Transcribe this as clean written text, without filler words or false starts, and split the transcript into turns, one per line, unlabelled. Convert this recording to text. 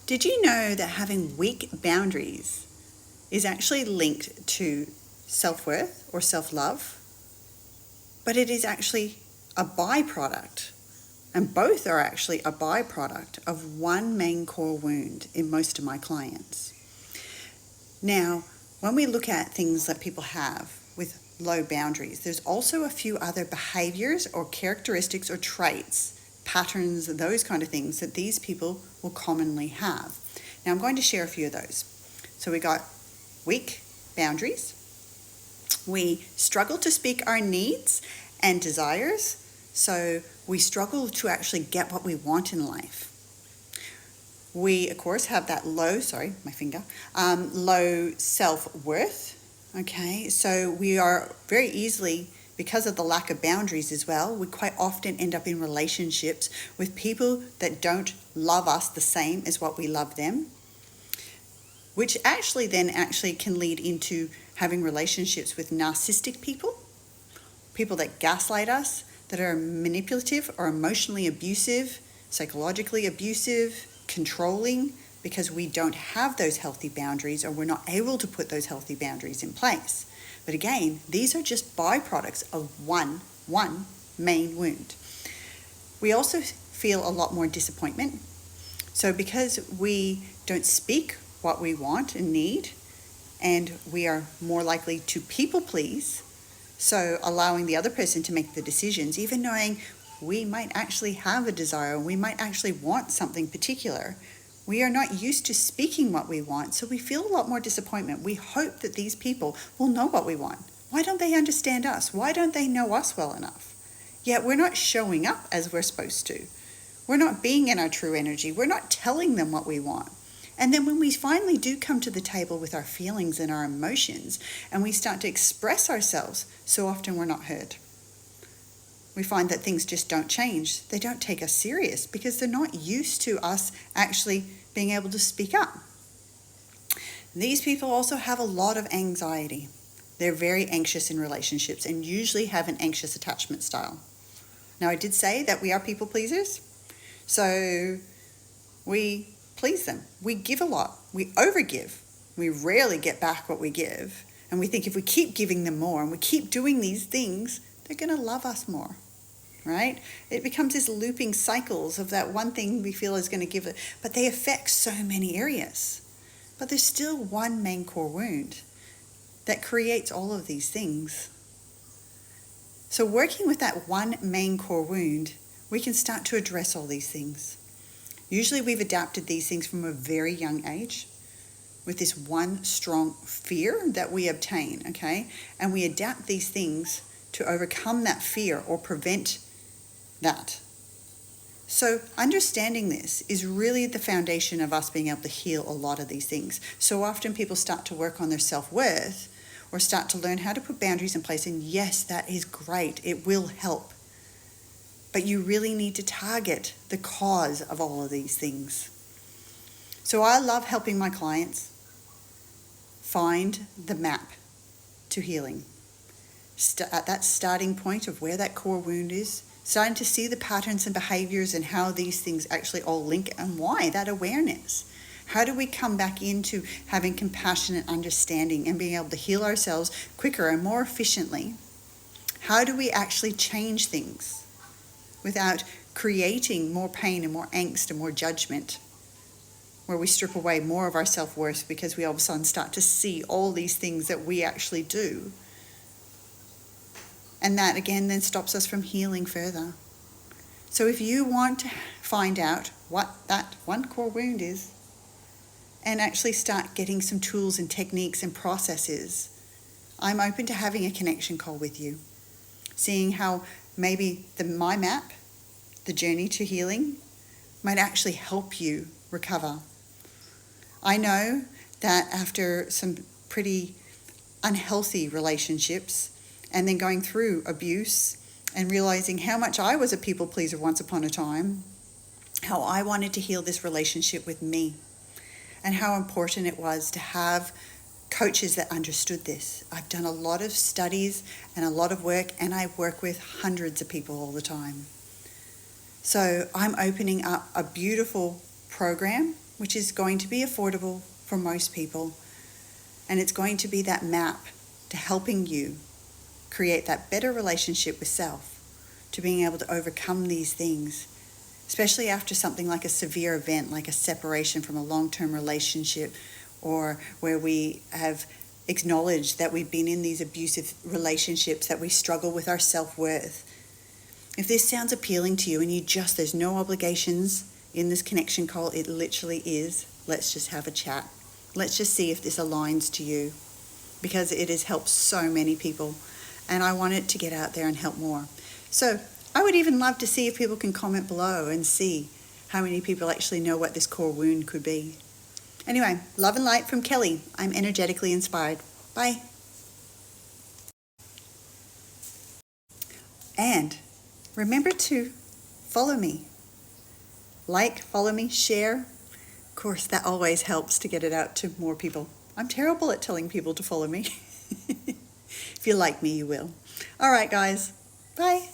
Did you know that having weak boundaries is actually linked to self-worth or self-love? But it is actually a byproduct, and both are actually a byproduct of one main core wound in most of my clients. Now, when we look at things that people have with low boundaries, there's also a few other behaviors or characteristics or traits, patterns, those kind of things that these people will commonly have. Now, I'm going to share a few of those. So we got weak boundaries. We struggle to speak our needs and desires. So we struggle to actually get what we want in life. We, of course, have that low self-worth. Okay, so we are very easily, because of the lack of boundaries as well, we quite often end up in relationships with people that don't love us the same as what we love them, which actually can lead into having relationships with narcissistic people that gaslight us, that are manipulative or emotionally abusive, psychologically abusive, controlling, because we don't have those healthy boundaries or we're not able to put those healthy boundaries in place. But again, these are just byproducts of one main wound. We also feel a lot more disappointment. So because we don't speak what we want and need, and we are more likely to people please, so allowing the other person to make the decisions, even knowing we might actually have a desire, we might actually want something particular, we are not used to speaking what we want, so we feel a lot more disappointment. We hope that these people will know what we want. Why don't they understand us? Why don't they know us well enough? Yet we're not showing up as we're supposed to. We're not being in our true energy. We're not telling them what we want. And then when we finally do come to the table with our feelings and our emotions, and we start to express ourselves, so often we're not heard. We find that things just don't change. They don't take us serious because they're not used to us actually being able to speak up. These people also have a lot of anxiety. They're very anxious in relationships and usually have an anxious attachment style. Now, I did say that we are people pleasers. So we please them. We give a lot. We overgive. We rarely get back what we give. And we think if we keep giving them more and we keep doing these things, they're going to love us more, right? It becomes this looping cycles of that one thing we feel is going to give it, but they affect so many areas. But there's still one main core wound that creates all of these things. So working with that one main core wound, we can start to address all these things. Usually we've adapted these things from a very young age with this one strong fear that we obtain, okay? And we adapt these things to overcome that fear or prevent that. So understanding this is really the foundation of us being able to heal a lot of these things. So often people start to work on their self-worth or start to learn how to put boundaries in place, and yes, that is great. It will help. But you really need to target the cause of all of these things. So I love helping my clients find the map to healing. At that starting point of where that core wound is, starting to see the patterns and behaviors and how these things actually all link and why, that awareness. How do we come back into having compassion and understanding and being able to heal ourselves quicker and more efficiently? How do we actually change things without creating more pain and more angst and more judgment, where we strip away more of our self-worth because we all of a sudden start to see all these things that we actually do? And that, again, then stops us from healing further. So if you want to find out what that one core wound is and actually start getting some tools and techniques and processes, I'm open to having a connection call with you, seeing how maybe my map, the journey to healing, might actually help you recover. I know that after some pretty unhealthy relationships, and then going through abuse and realizing how much I was a people pleaser once upon a time, how I wanted to heal this relationship with me, and how important it was to have coaches that understood this. I've done a lot of studies and a lot of work, and I work with hundreds of people all the time. So I'm opening up a beautiful program which is going to be affordable for most people. And it's going to be that map to helping you create that better relationship with self, to being able to overcome these things, especially after something like a severe event, like a separation from a long-term relationship, or where we have acknowledged that we've been in these abusive relationships, that we struggle with our self-worth. If this sounds appealing to you and there's no obligations in this connection call, it literally is. Let's just have a chat. Let's just see if this aligns to you, because it has helped so many people and I want it to get out there and help more. So I would even love to see if people can comment below and see how many people actually know what this core wound could be. Anyway, love and light from Kelly. I'm energetically inspired. Bye. And remember to follow me. Like, follow me, share. Of course, that always helps to get it out to more people. I'm terrible at telling people to follow me. If you like me, you will. All right, guys. Bye.